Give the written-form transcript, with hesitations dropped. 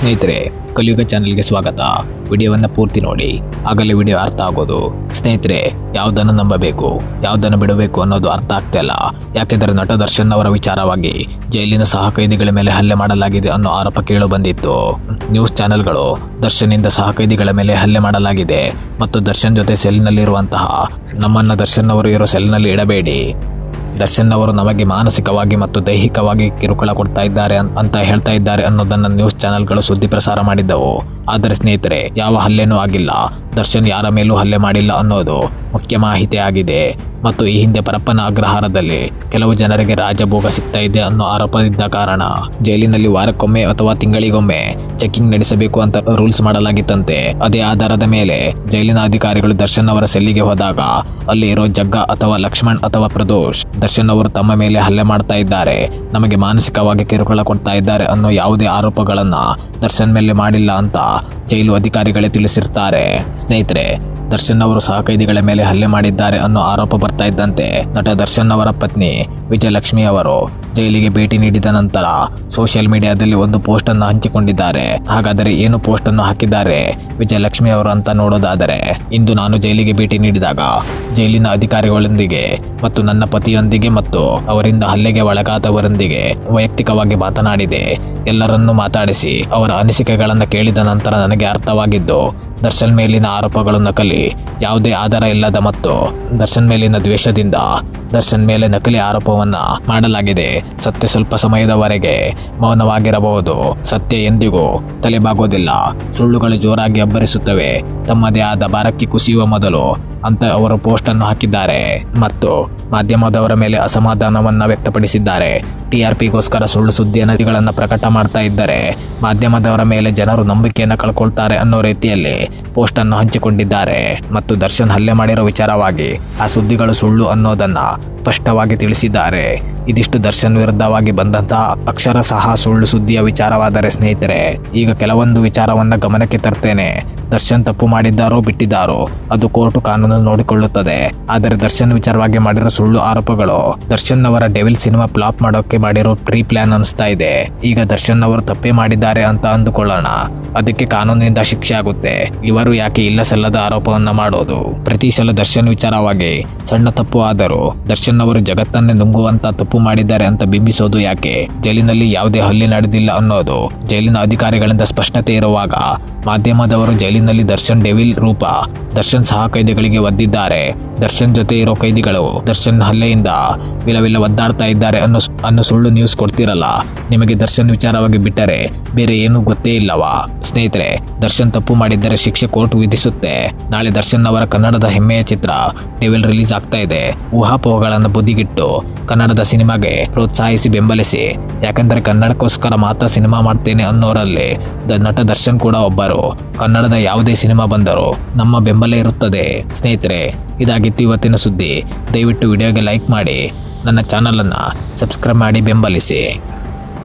ಸ್ನೇಹಿತರೆ, ಕಲಿಯುಗ ಚಾನೆಲ್ಗೆ ಸ್ವಾಗತ. ವಿಡಿಯೋವನ್ನು ಪೂರ್ತಿ ನೋಡಿ, ಆಗಲೇ ವಿಡಿಯೋ ಅರ್ಥ ಆಗೋದು. ಸ್ನೇಹಿತರೆ, ಯಾವುದನ್ನು ನಂಬಬೇಕು, ಯಾವುದನ್ನು ಬಿಡಬೇಕು ಅನ್ನೋದು ಅರ್ಥ ಆಗ್ತಾ ಇಲ್ಲ. ಯಾಕೆಂದರೆ ನಟ ದರ್ಶನ್ ಅವರ ವಿಚಾರವಾಗಿ ಜೈಲಿನ ಸಹ ಕೈದಿಗಳ ಮೇಲೆ ಹಲ್ಲೆ ಮಾಡಲಾಗಿದೆ ಅನ್ನೋ ಆರೋಪ ಕೇಳು ಬಂದಿತ್ತು. ನ್ಯೂಸ್ ಚಾನೆಲ್ಗಳು ದರ್ಶನ್ನಿಂದ ಸಹ ಕೈದಿಗಳ ಮೇಲೆ ಹಲ್ಲೆ ಮಾಡಲಾಗಿದೆ ಮತ್ತು ದರ್ಶನ್ ಜೊತೆ ಸೆಲ್ನಲ್ಲಿರುವಂತಹ ನಮ್ಮನ್ನ ದರ್ಶನ್ ಅವರು ಇರೋ ಸೆಲ್ನಲ್ಲಿ ಇಡಬೇಡಿ, ದರ್ಶನ್ ಅವರು ನಮಗೆ ಮಾನಸಿಕವಾಗಿ ಮತ್ತು ದೈಹಿಕವಾಗಿ ಕಿರುಕುಳ ಕೊಡ್ತಾ ಇದ್ದಾರೆ ಅಂತ ಹೇಳ್ತಾ ಇದ್ದಾರೆ ಅನ್ನೋದನ್ನ ನ್ಯೂಸ್ ಚಾನೆಲ್ಗಳು ಸುದ್ದಿ ಪ್ರಸಾರ ಮಾಡಿದ್ದವು. ಆದರೆ ಸ್ನೇಹಿತರೆ, ಯಾವ ಹಲ್ಲೆನೂ ಆಗಿಲ್ಲ, ದರ್ಶನ್ ಯಾರ ಮೇಲೂ ಹಲ್ಲೆ ಮಾಡಿಲ್ಲ ಅನ್ನೋದು ಮುಖ್ಯ ಮಾಹಿತಿ ಆಗಿದೆ. ಮತ್ತು ಈ ಹಿಂದೆ ಪರಪ್ಪನ ಅಗ್ರಹಾರದಲ್ಲಿ ಕೆಲವು ಜನರಿಗೆ ರಾಜಭೋಗ ಸಿಗ್ತಾ ಇದೆ ಅನ್ನೋ ಆರೋಪವಿದ್ದ ಕಾರಣ ಜೈಲಿನಲ್ಲಿ ವಾರಕ್ಕೊಮ್ಮೆ ಅಥವಾ ತಿಂಗಳಿಗೊಮ್ಮೆ ಚೆಕಿಂಗ್ ನಡೆಸಬೇಕು ಅಂತ ರೂಲ್ಸ್ ಮಾಡಲಾಗಿತ್ತಂತೆ. ಅದೇ ಆಧಾರದ ಮೇಲೆ ಜೈಲಿನ ಅಧಿಕಾರಿಗಳು ದರ್ಶನ್ ಅವರ ಸೆಲ್ಲಿಗೆ ಹೋದಾಗ ಅಲ್ಲಿ ಇರೋ ಜಗ್ಗ ಅಥವಾ ಲಕ್ಷ್ಮಣ್ ಅಥವಾ ಪ್ರದೋಷ್ ದರ್ಶನ್ ಅವರು ತಮ್ಮ ಮೇಲೆ ಹಲ್ಲೆ ಮಾಡ್ತಾ ಇದ್ದಾರೆ, ನಮಗೆ ಮಾನಸಿಕವಾಗಿ ಕಿರುಕುಳ ಕೊಡ್ತಾ ಇದ್ದಾರೆ ಅನ್ನೋ ಯಾವುದೇ ಆರೋಪಗಳನ್ನ ದರ್ಶನ್ ಮೇಲೆ ಮಾಡಿಲ್ಲ ಅಂತ ಜೈಲು ಅಧಿಕಾರಿಗಳೇ ತಿಳಿಸಿರ್ತಾರೆ. ಸ್ನೇಹಿತರೆ, ದರ್ಶನ್ ಅವರು ಸಹ ಕೈದಿಗಳ ಮೇಲೆ ಹಲ್ಲೆ ಮಾಡಿದ್ದಾರೆ ಅನ್ನೋ ಆರೋಪ ಬರ್ತಾ ಇದ್ದಂತೆ ನಟ ದರ್ಶನ್ ಅವರ ಪತ್ನಿ ವಿಜಯಲಕ್ಷ್ಮಿ ಅವರು ಜೈಲಿಗೆ ಭೇಟಿ ನೀಡಿದ ನಂತರ ಸೋಷಿಯಲ್ ಮೀಡಿಯಾದಲ್ಲಿ ಒಂದು ಪೋಸ್ಟ್ ಅನ್ನು ಹಂಚಿಕೊಂಡಿದ್ದಾರೆ. ಹಾಗಾದರೆ ಏನು ಪೋಸ್ಟ್ ಅನ್ನು ಹಾಕಿದ್ದಾರೆ ವಿಜಯಲಕ್ಷ್ಮಿ ಅವರು ಅಂತ ನೋಡೋದಾದರೆ, ಇಂದು ನಾನು ಜೈಲಿಗೆ ಭೇಟಿ ನೀಡಿದಾಗ ಜೈಲಿನ ಅಧಿಕಾರಿಗಳೊಂದಿಗೆ ಮತ್ತು ನನ್ನ ಪತಿಯೊಂದಿಗೆ ಮತ್ತು ಅವರಿಂದ ಹಲ್ಲೆಗೆ ಒಳಗಾದವರೊಂದಿಗೆ ವೈಯಕ್ತಿಕವಾಗಿ ಮಾತನಾಡಿದೆ. ಎಲ್ಲರನ್ನೂ ಮಾತಾಡಿಸಿ ಅವರ ಅನಿಸಿಕೆಗಳನ್ನು ಕೇಳಿದ ನಂತರ ನನಗೆ ಅರ್ಥವಾಗಿದ್ದು, ದರ್ಶನ್ ಮೇಲಿನ ಆರೋಪಗಳು ನಕಲಿ, ಯಾವುದೇ ಆಧಾರ ಇಲ್ಲದ ಮತ್ತು ದರ್ಶನ್ ಮೇಲಿನ ದ್ವೇಷದಿಂದ ದರ್ಶನ್ ಮೇಲೆ ನಕಲಿ ಆರೋಪವನ್ನ ಮಾಡಲಾಗಿದೆ. ಸತ್ಯ ಸ್ವಲ್ಪ ಸಮಯದವರೆಗೆ ಮೌನವಾಗಿರಬಹುದು, ಸತ್ಯ ಎಂದಿಗೂ ತಲೆಬಾಗೋದಿಲ್ಲ. ಸುಳ್ಳುಗಳು ಜೋರಾಗಿ ಅಬ್ಬರಿಸುತ್ತವೆ, ತಮ್ಮದೇ ಆದ ಭಾರಕ್ಕೆ ಕುಸಿಯುವ ಮೊದಲು ಅಂತ ಅವರು ಪೋಸ್ಟ್ ಅನ್ನು ಹಾಕಿದ್ದಾರೆ ಮತ್ತು ಮಾಧ್ಯಮದವರ ಮೇಲೆ ಅಸಮಾಧಾನವನ್ನ ವ್ಯಕ್ತಪಡಿಸಿದ್ದಾರೆ. TRPಗೋಸ್ಕರ ಸುಳ್ಳು ಸುದ್ದಿಯ ನದಿಗಳನ್ನು ಪ್ರಕಟ ಮಾಡ್ತಾ ಇದ್ದರೆ ಮಾಧ್ಯಮದವರ ಮೇಲೆ ಜನರು ನಂಬಿಕೆಯನ್ನು ಕಳ್ಕೊಳ್ತಾರೆ ಅನ್ನೋ ರೀತಿಯಲ್ಲಿ ಪೋಸ್ಟ್ ಅನ್ನು ಹಂಚಿಕೊಂಡಿದ್ದಾರೆ ಮತ್ತು ದರ್ಶನ್ ಹಲ್ಲೆ ಮಾಡಿರೋ ವಿಚಾರವಾಗಿ ಆ ಸುದ್ದಿಗಳು ಸುಳ್ಳು ಅನ್ನೋದನ್ನ ಸ್ಪಷ್ಟವಾಗಿ ತಿಳಿಸಿದ್ದಾರೆ. ಇದಿಷ್ಟು ದರ್ಶನ್ ವಿರುದ್ಧವಾಗಿ ಬಂದಂತಹ ಅಕ್ಷರಶಃ ಸುಳ್ಳು ಸುದ್ದಿಯ ವಿಚಾರವಾದರೆ ಸ್ನೇಹಿತರೆ, ಈಗ ಕೆಲವೊಂದು ವಿಚಾರವನ್ನ ಗಮನಕ್ಕೆ ತರ್ತೇನೆ. ದರ್ಶನ್ ತಪ್ಪು ಮಾಡಿದ್ದಾರೋ ಬಿಟ್ಟಿದ್ದಾರೋ ಅದು ಕೋರ್ಟು ಕಾನೂನು ನೋಡಿಕೊಳ್ಳುತ್ತದೆ. ಆದರೆ ದರ್ಶನ್ ವಿಚಾರವಾಗಿ ಮಾಡಿರೋ ಸುಳ್ಳು ಆರೋಪಗಳು ದರ್ಶನ್ ಅವರ ಡೆವಿಲ್ ಸಿನಿಮಾ ಫ್ಲಾಪ್ ಮಾಡೋಕೆ ಮಾಡಿರೋ ಪ್ರೀ ಪ್ಲಾನ್ ಅನಿಸ್ತಾ ಇದೆ. ಈಗ ದರ್ಶನ್ ಅವರು ತಪ್ಪೇ ಮಾಡಿದ್ದಾರೆ ಅಂತ ಅಂದುಕೊಳ್ಳೋಣ, ಅದಕ್ಕೆ ಕಾನೂನಿನಿಂದ ಶಿಕ್ಷೆ ಆಗುತ್ತೆ. ಇವರು ಯಾಕೆ ಇಲ್ಲ ಸಲ್ಲದ ಆರೋಪವನ್ನ ಮಾಡೋದು? ಪ್ರತಿ ಸಲ ದರ್ಶನ್ ವಿಚಾರವಾಗಿ ಸಣ್ಣ ತಪ್ಪು ಆದರೂ ದರ್ಶನ್ ಅವರು ಜಗತ್ತನ್ನೇ ನುಂಗುವಂತ ತಪ್ಪು ಮಾಡಿದ್ದಾರೆ ಅಂತ ಬಿಂಬಿಸೋದು ಯಾಕೆ? ಜೈಲಿನಲ್ಲಿ ಯಾವುದೇ ಹಲ್ಲೆ ನಡೆದಿಲ್ಲ ಅನ್ನೋದು ಜೈಲಿನ ಅಧಿಕಾರಿಗಳಿಂದ ಸ್ಪಷ್ಟತೆ ಇರುವಾಗ ಮಾಧ್ಯಮದವರು ಜೈಲಿನಲ್ಲಿ ದರ್ಶನ್ ಡೆವಿಲ್ ರೂಪ ದರ್ಶನ್ ಸಹ ಕೈದಿಗಳಿಗೆ ಒದ್ದಿದ್ದಾರೆ, ದರ್ಶನ್ ಜೊತೆ ಇರೋ ಕೈದಿಗಳು ದರ್ಶನ್ ಹಲ್ಲೆಯಿಂದ ವಿಲವಿಲ ಒದ್ದಾಡ್ತಾ ಇದ್ದಾರೆ ಅನ್ನೋ ಸುಳ್ಳು ನ್ಯೂಸ್ ಕೊಡ್ತಿರಲ್ಲ. ನಿಮಗೆ ದರ್ಶನ್ ವಿಚಾರವಾಗಿ ಬಿಟ್ಟರೆ ಬೇರೆ ಏನೂ ಗೊತ್ತೇ ಇಲ್ಲವಾ? ಸ್ನೇಹಿತರೆ, ದರ್ಶನ್ ತಪ್ಪು ಮಾಡಿದ್ದರೆ ಶಿಕ್ಷೆ ಕೋರ್ಟ್ ವಿಧಿಸುತ್ತೆ. ನಾಳೆ ದರ್ಶನ್ ಅವರ ಕನ್ನಡದ ಹೆಮ್ಮೆಯ ಚಿತ್ರ ಡೆವಿಲ್ ರಿಲೀಸ್ ಆಗ್ತಾ ಇದೆ. ಊಹಾಪೋಹಗಳನ್ನು ಬುದ್ಧಿಗಿಟ್ಟು ಕನ್ನಡದ ಸಿನಿಮಾಗೆ ಪ್ರೋತ್ಸಾಹಿಸಿ ಬೆಂಬಲಿಸಿ. ಯಾಕಂದರೆ ಕನ್ನಡಕ್ಕೋಸ್ಕರ ಮಾತ್ರ ಸಿನಿಮಾ ಮಾಡ್ತೇನೆ ಅನ್ನೋರಲ್ಲಿ ನಟ ದರ್ಶನ್ ಕೂಡ ಒಬ್ಬರು. ಕನ್ನಡದ ಯಾವುದೇ ಸಿನಿಮಾ ಬಂದರೂ ನಮ್ಮ ಬೆಂಬಲ ಇರುತ್ತದೆ. ಸ್ನೇಹಿತರೆ, ಇದಾಗಿತ್ತು ಇವತ್ತಿನ ಸುದ್ದಿ. ದಯವಿಟ್ಟು ವಿಡಿಯೋಗೆ ಲೈಕ್ ಮಾಡಿ, ನನ್ನ ಚಾನಲನ್ನು ಸಬ್ಸ್ಕ್ರೈಬ್ ಮಾಡಿ ಬೆಂಬಲಿಸಿ.